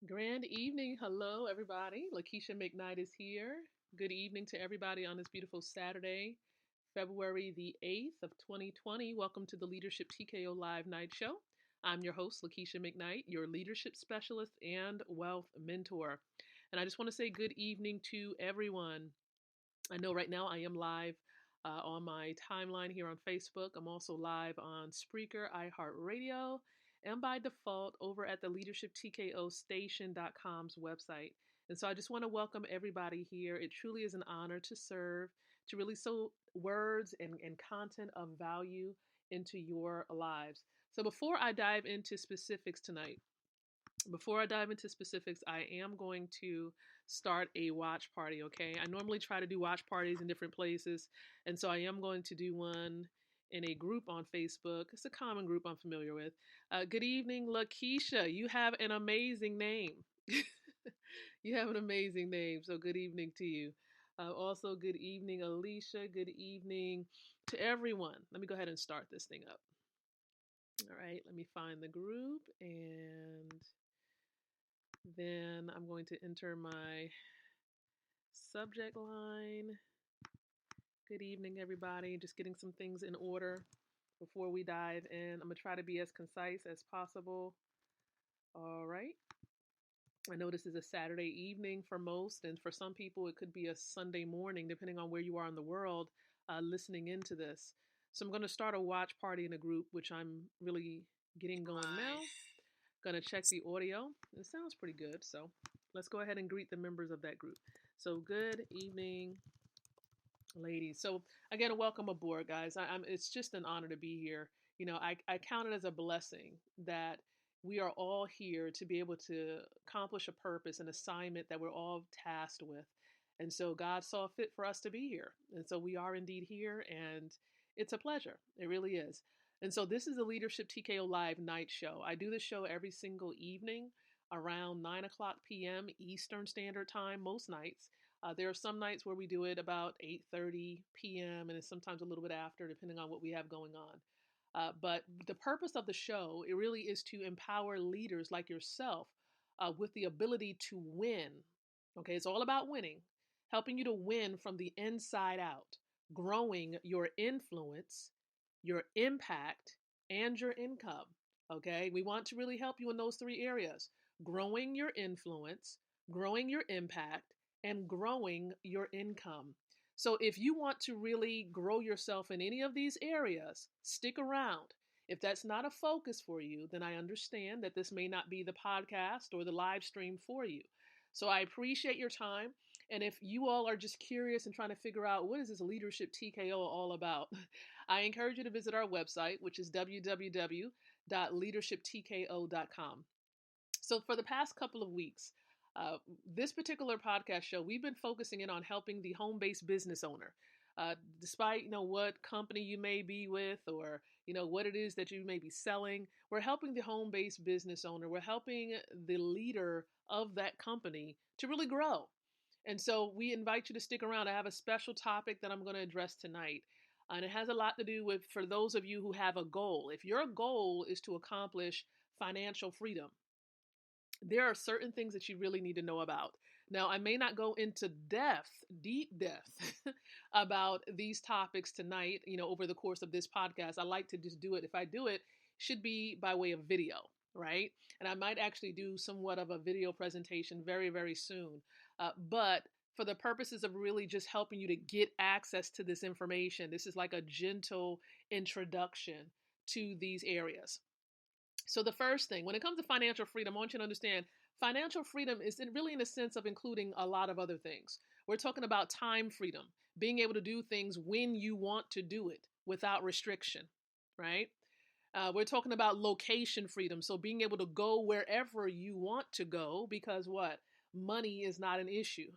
Grand evening. Hello, everybody. Lakeisha McKnight is here. Good evening to everybody on this beautiful Saturday, February the 8th of 2020. Welcome to the Leadership TKO Live Night Show. I'm your host, Lakeisha McKnight, your leadership specialist and wealth mentor. And I just want to say good evening to everyone. I know right now I am live on my timeline here on Facebook. I'm also live on Spreaker, iHeartRadio, and by default over at the leadershiptkostation.com's website. And so I just want to welcome everybody here. It truly is an honor to serve, to really sow words and content of value into your lives. So before I dive into specifics tonight, I am going to start a watch party, okay? I normally try to do watch parties in different places, and so I am going to do one in a group on Facebook. It's a common group I'm familiar with. Good evening, Lakeisha. You have an amazing name. You have an amazing name, so good evening to you. Also, good evening, Alicia. Good evening to everyone. Let me go ahead and start this thing up. All right, let me find the group and then I'm going to enter my subject line. Good evening, everybody. Just getting some things in order before we dive in. I'm going to try to be as concise as possible. All right. I know this is a Saturday evening for most, and for some people, it could be a Sunday morning, depending on where you are in the world listening into this. So I'm going to start a watch party in a group, which I'm really getting going now. Going to check the audio. It sounds pretty good. So let's go ahead and greet the members of that group. So good evening, ladies. So again, welcome aboard, guys. It's just an honor to be here. You know, I count it as a blessing that we are all here to be able to accomplish a purpose, an assignment that we're all tasked with. And so God saw fit for us to be here. And so we are indeed here, and it's a pleasure. It really is. And so this is the Leadership TKO Live Night Show. I do this show every single evening around 9 o'clock p.m. Eastern Standard Time, most nights. There are some nights where we do it about 8:30 p.m. and it's sometimes a little bit after, depending on what we have going on. But the purpose of the show, it really is to empower leaders like yourself with the ability to win. Okay, it's all about winning, helping you to win from the inside out, growing your influence, your impact, and your income. Okay, we want to really help you in those three areas: growing your influence, growing your impact, and growing your income. So, if you want to really grow yourself in any of these areas, stick around. If that's not a focus for you, then I understand that this may not be the podcast or the live stream for you. So, I appreciate your time. And if you all are just curious and trying to figure out what is this leadership TKO all about, I encourage you to visit our website, which is www.leadershiptko.com. So, for the past couple of weeks, this particular podcast show, we've been focusing in on helping the home-based business owner. Despite what company you may be with, or what it is that you may be selling, we're helping the home-based business owner. We're helping the leader of that company to really grow. And so we invite you to stick around. I have a special topic that I'm going to address tonight. And it has a lot to do with, for those of you who have a goal. If your goal is to accomplish financial freedom, there are certain things that you really need to know about. Now, I may not go into deep depth, about these topics tonight, over the course of this podcast. I like to just do it. If I do it, should be by way of video, right? And I might actually do somewhat of a video presentation very, very soon. But for the purposes of really just helping you to get access to this information, this is like a gentle introduction to these areas. So the first thing, when it comes to financial freedom, I want you to understand financial freedom is really in a sense of including a lot of other things. We're talking about time freedom, being able to do things when you want to do it without restriction, right? We're talking about location freedom. So being able to go wherever you want to go because what? Money is not an issue.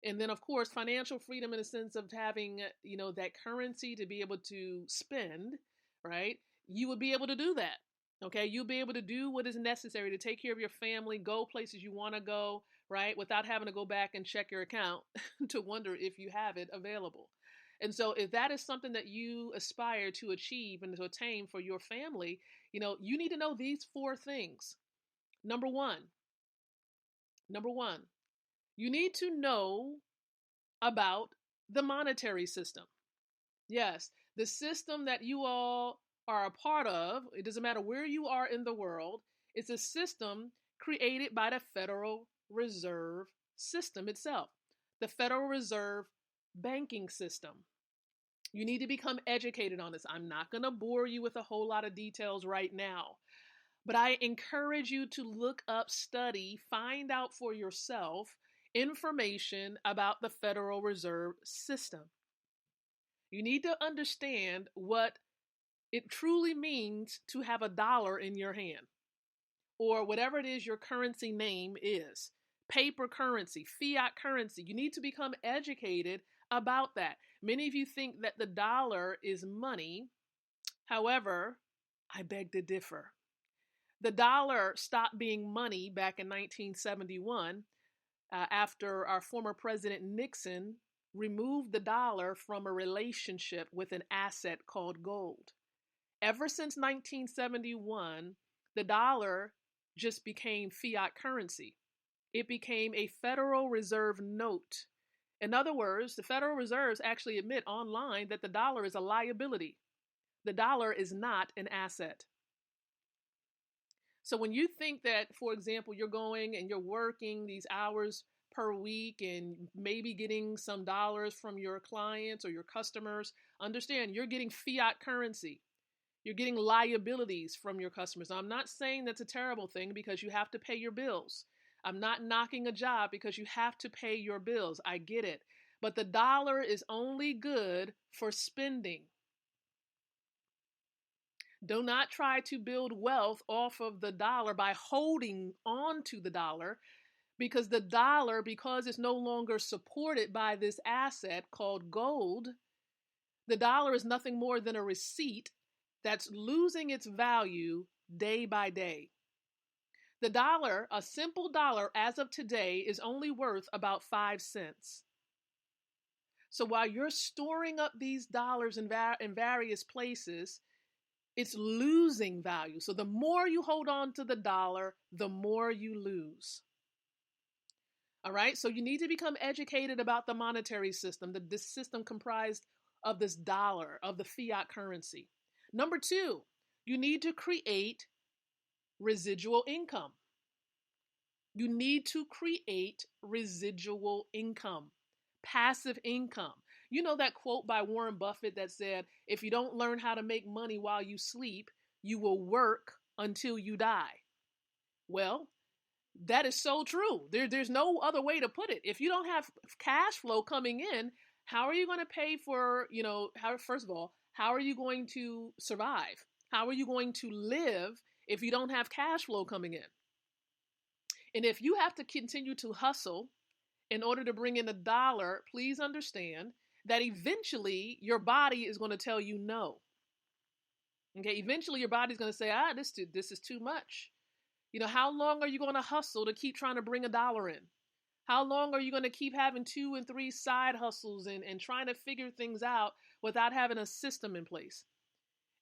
And then, of course, financial freedom in a sense of having, that currency to be able to spend, right? You would be able to do that. Okay, you'll be able to do what is necessary to take care of your family, go places you want to go, right? Without having to go back and check your account to wonder if you have it available. And so if that is something that you aspire to achieve and to attain for your family, you need to know these four things. Number one, Number one, you need to know about the monetary system. Yes, the system that you all are a part of, it doesn't matter where you are in the world, it's a system created by the Federal Reserve System itself, the Federal Reserve banking system. You need to become educated on this. I'm not going to bore you with a whole lot of details right now, but I encourage you to look up, study, find out for yourself information about the Federal Reserve System. You need to understand what it truly means to have a dollar in your hand, or whatever it is your currency name is. Paper currency, fiat currency. You need to become educated about that. Many of you think that the dollar is money. However, I beg to differ. The dollar stopped being money back in 1971 after our former President Nixon removed the dollar from a relationship with an asset called gold. Ever since 1971, the dollar just became fiat currency. It became a Federal Reserve note. In other words, the Federal Reserves actually admit online that the dollar is a liability. The dollar is not an asset. So when you think that, for example, you're going and you're working these hours per week and maybe getting some dollars from your clients or your customers, understand you're getting fiat currency. You're getting liabilities from your customers. Now, I'm not saying that's a terrible thing because you have to pay your bills. I'm not knocking a job because you have to pay your bills. I get it. But the dollar is only good for spending. Do not try to build wealth off of the dollar by holding on to the dollar, because the dollar, because it's no longer supported by this asset called gold, the dollar is nothing more than a receipt that's losing its value day by day. The dollar, a simple dollar as of today, is only worth about 5 cents. So while you're storing up these dollars in various places, it's losing value. So the more you hold on to the dollar, the more you lose. All right, so you need to become educated about the monetary system, this system comprised of this dollar, of the fiat currency. Number two, you need to create residual income. You need to create residual income, passive income. You know that quote by Warren Buffett that said, if you don't learn how to make money while you sleep, you will work until you die. Well, that is so true. There's no other way to put it. If you don't have cash flow coming in, how are you going to pay for, first of all, how are you going to survive? How are you going to live if you don't have cash flow coming in? And if you have to continue to hustle in order to bring in a dollar, please understand that eventually your body is going to tell you no. Okay, eventually your body's going to say, this is too much. How long are you going to hustle to keep trying to bring a dollar in? How long are you going to keep having 2 and 3 side hustles and trying to figure things out without having a system in place?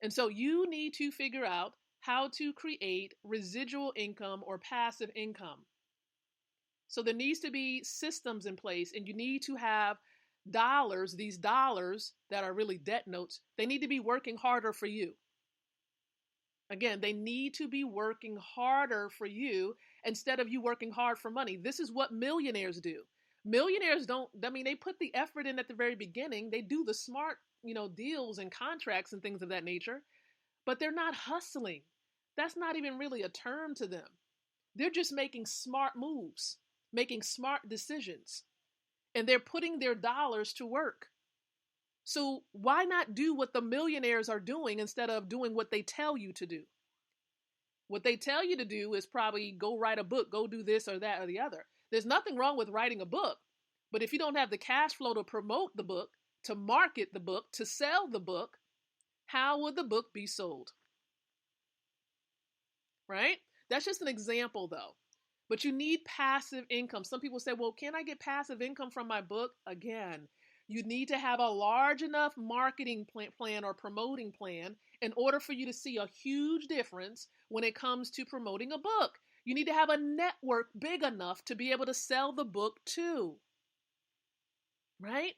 And so you need to figure out how to create residual income or passive income. So there needs to be systems in place, and you need to have dollars, these dollars that are really debt notes, they need to be working harder for you. Again, they need to be working harder for you instead of you working hard for money. This is what millionaires do. Millionaires they put the effort in at the very beginning. They do the smart, deals and contracts and things of that nature, but they're not hustling. That's not even really a term to them. They're just making smart moves, making smart decisions, and they're putting their dollars to work. So why not do what the millionaires are doing instead of doing what they tell you to do? What they tell you to do is probably go write a book, go do this or that or the other. There's nothing wrong with writing a book, but if you don't have the cash flow to promote the book, to market the book, to sell the book, how would the book be sold? Right? That's just an example though. But you need passive income. Some people say, well, can I get passive income from my book? Again, you need to have a large enough marketing plan or promoting plan in order for you to see a huge difference when it comes to promoting a book. You need to have a network big enough to be able to sell the book to, right?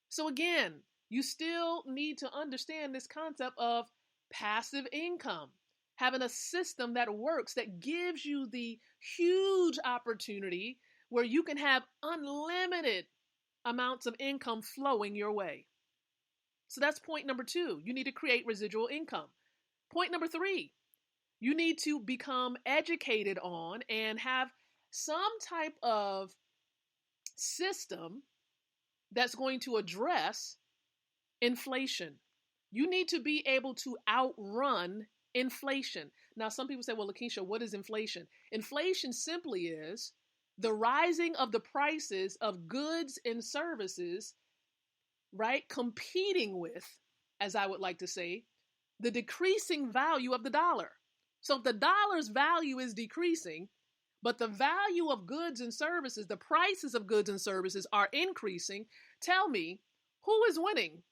So again, you still need to understand this concept of passive income, having a system that works, that gives you the huge opportunity where you can have unlimited amounts of income flowing your way. So that's point number 2. You need to create residual income. Point number 3, you need to become educated on and have some type of system that's going to address inflation. You need to be able to outrun inflation. Now, some people say, well, Lakeisha, what is inflation? Inflation simply is the rising of the prices of goods and services, right? Competing with, as I would like to say, the decreasing value of the dollar. So if the dollar's value is decreasing, but the value of goods and services, the prices of goods and services are increasing, tell me, who is winning?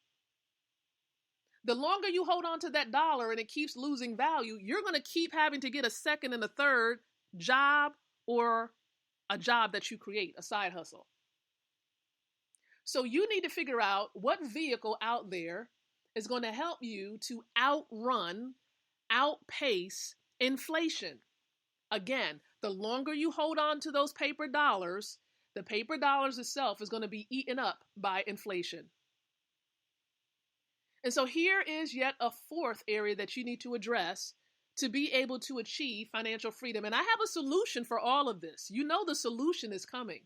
The longer you hold on to that dollar and it keeps losing value, you're going to keep having to get a second and a third job or a job that you create, a side hustle. So you need to figure out what vehicle out there is going to help you to outrun, outpace inflation. Again, the longer you hold on to those paper dollars, the paper dollars itself is going to be eaten up by inflation. And so here is yet a 4th area that you need to address to be able to achieve financial freedom. And I have a solution for all of this. You know the solution is coming.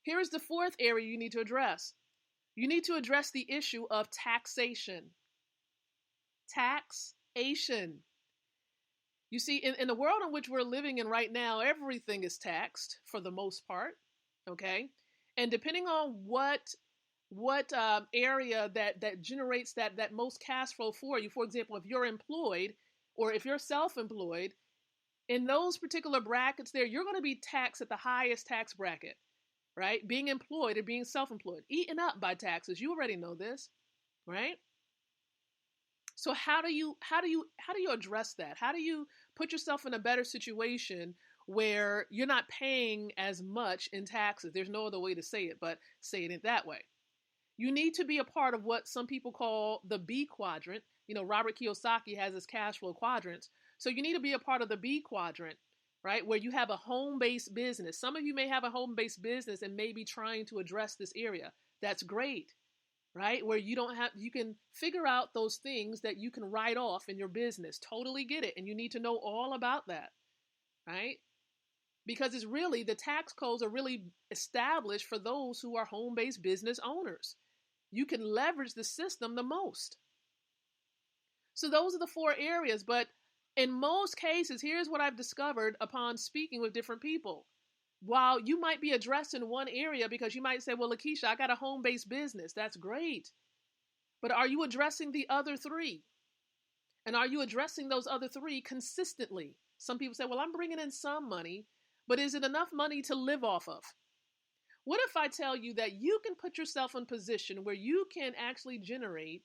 Here is the 4th area you need to address. You need to address the issue of taxation. Taxation. You see, in the world in which we're living in right now, everything is taxed for the most part, okay? And depending on what area that generates that most cash flow for you, for example, if you're employed or if you're self-employed, in those particular brackets there, you're going to be taxed at the highest tax bracket, right? Being employed or being self-employed, eaten up by taxes. You already know this, right? So how do you address that? How do you put yourself in a better situation where you're not paying as much in taxes? There's no other way to say it, but say it that way. You need to be a part of what some people call the B quadrant. You know, Robert Kiyosaki has his cash flow quadrants. So you need to be a part of the B quadrant, right? Where you have a home-based business. Some of you may have a home-based business and may be trying to address this area. That's great, right? Where you can figure out those things that you can write off in your business. Totally get it. And you need to know all about that, right? Because it's really, the tax codes are really established for those who are home-based business owners. You can leverage the system the most. So those are the 4 areas. But in most cases, here's what I've discovered upon speaking with different people. While you might be addressing one area because you might say, well, Lakeisha, I got a home-based business. That's great. But are you addressing the other 3? And are you addressing those other 3 consistently? Some people say, well, I'm bringing in some money, but is it enough money to live off of? What if I tell you that you can put yourself in a position where you can actually generate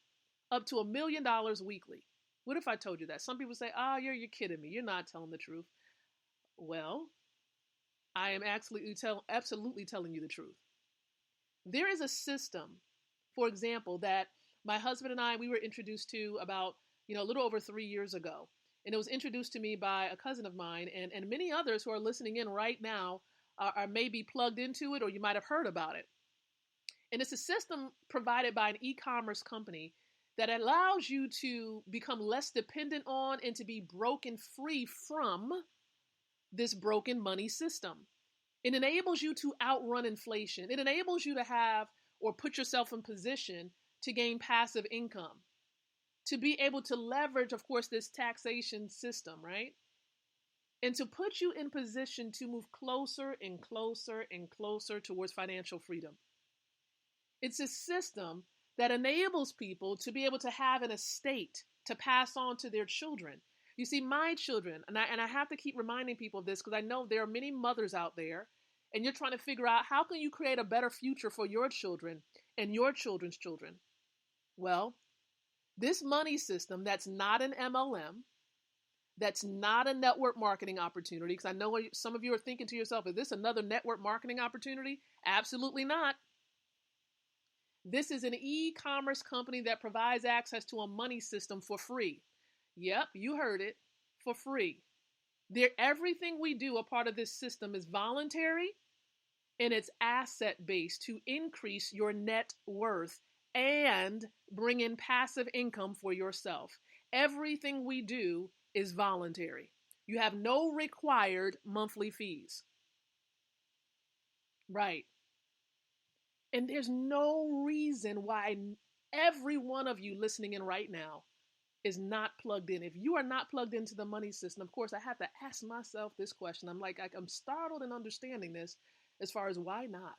up to $1 million weekly? What if I told you that? Some people say, you're kidding me. You're not telling the truth. Well, I am absolutely telling you the truth. There is a system, for example, that my husband and I, we were introduced to about, a little over 3 years ago. And it was introduced to me by a cousin of mine and many others who are listening in right now are maybe plugged into it, or you might have heard about it. And it's a system provided by an e-commerce company that allows you to become less dependent on and to be broken free from this broken money system. It enables you to outrun inflation. It enables you to have or put yourself in position to gain passive income, to be able to leverage, of course, this taxation system, right? And to put you in position to move closer and closer and closer towards financial freedom. It's a system that enables people to be able to have an estate to pass on to their children. You see, my children, and I have to keep reminding people of this because I know there are many mothers out there, and you're trying to figure out how can you create a better future for your children and your children's children. Well, this money system that's not an MLM, that's not a network marketing opportunity, because I know some of you are thinking to yourself, is this another network marketing opportunity? Absolutely not. This is an e-commerce company that provides access to a money system for free. Yep, you heard it, for free. Everything we do, a part of this system, is voluntary and it's asset-based to increase your net worth and bring in passive income for yourself. Everything we do is voluntary. You have no required monthly fees. Right. And there's no reason why every one of you listening in right now is not plugged in. If you are not plugged into the money system, of course, I have to ask myself this question. I'm startled in understanding this as far as why not?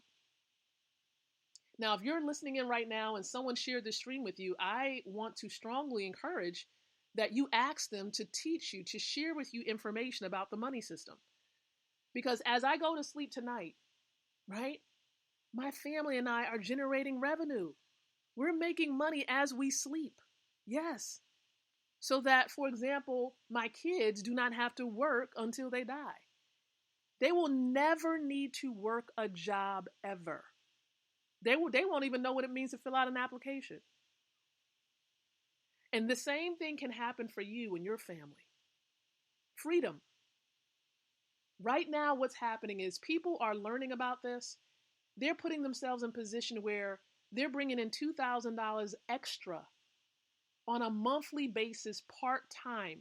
Now, if you're listening in right now and someone shared this stream with you, I want to strongly encourage that you ask them to teach you, to share with you information about the money system. Because as I go to sleep tonight, right, my family and I are generating revenue. We're making money as we sleep. Yes. So that, for example, my kids do not have to work until they die. They will never need to work a job ever. They won't even know what it means to fill out an application. And the same thing can happen for you and your family. Freedom. Right now, what's happening is people are learning about this. They're putting themselves in a position where they're bringing in $2,000 extra on a monthly basis, part-time.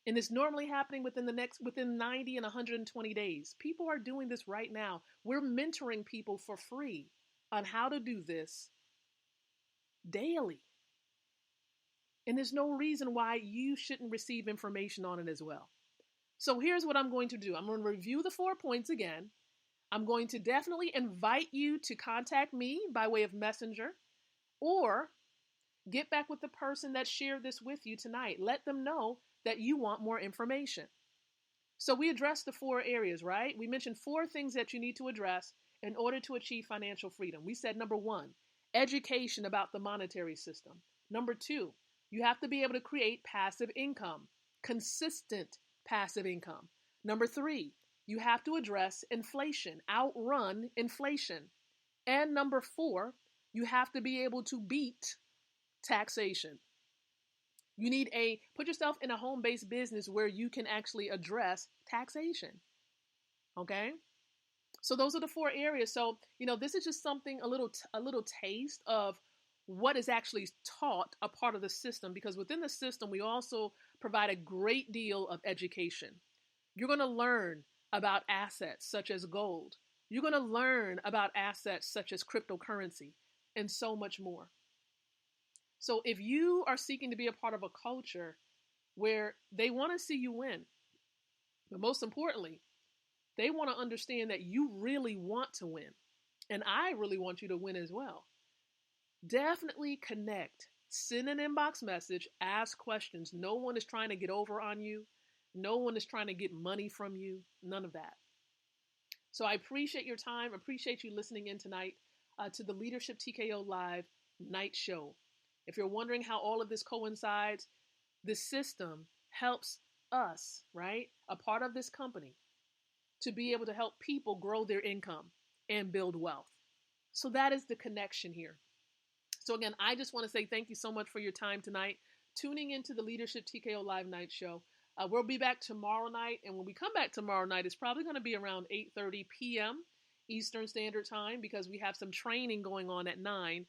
And it's normally happening within 90 and 120 days. People are doing this right now. We're mentoring people for free on how to do this daily. And there's no reason why you shouldn't receive information on it as well. So here's what I'm going to do. I'm going to review the 4 points again. I'm going to definitely invite you to contact me by way of messenger, or get back with the person that shared this with you tonight. Let them know that you want more information. So we addressed the 4 areas, right? We mentioned 4 things that you need to address in order to achieve financial freedom. We said, number 1, education about the monetary system. Number 2, you have to be able to create passive income, consistent passive income. Number 3, you have to address inflation, outrun inflation. And number 4, you have to be able to beat taxation. You need put yourself in a home-based business where you can actually address taxation. Okay? So those are the 4 areas. So, this is just something, a little taste of what is actually taught, a part of the system, because within the system, we also provide a great deal of education. You're going to learn about assets such as gold. You're going to learn about assets such as cryptocurrency and so much more. So if you are seeking to be a part of a culture where they want to see you win, but most importantly, they want to understand that you really want to win, and I really want you to win as well, definitely connect. Send an inbox message, ask questions. No one is trying to get over on you. No one is trying to get money from you. None of that. So I appreciate your time. Appreciate you listening in tonight to the Leadership TKO Live night show. If you're wondering how all of this coincides, the system helps us, right? A part of this company, to be able to help people grow their income and build wealth. So that is the connection here. So again, I just want to say thank you so much for your time tonight, tuning into the Leadership TKO Live night show. We'll be back tomorrow night, and when we come back tomorrow night, it's probably going to be around 8:30 p.m. Eastern Standard Time, because we have some training going on at 9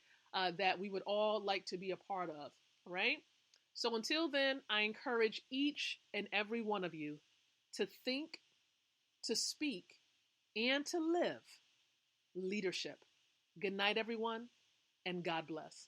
that we would all like to be a part of, right? So until then, I encourage each and every one of you to think, to speak, and to live leadership. Good night, everyone, and God bless.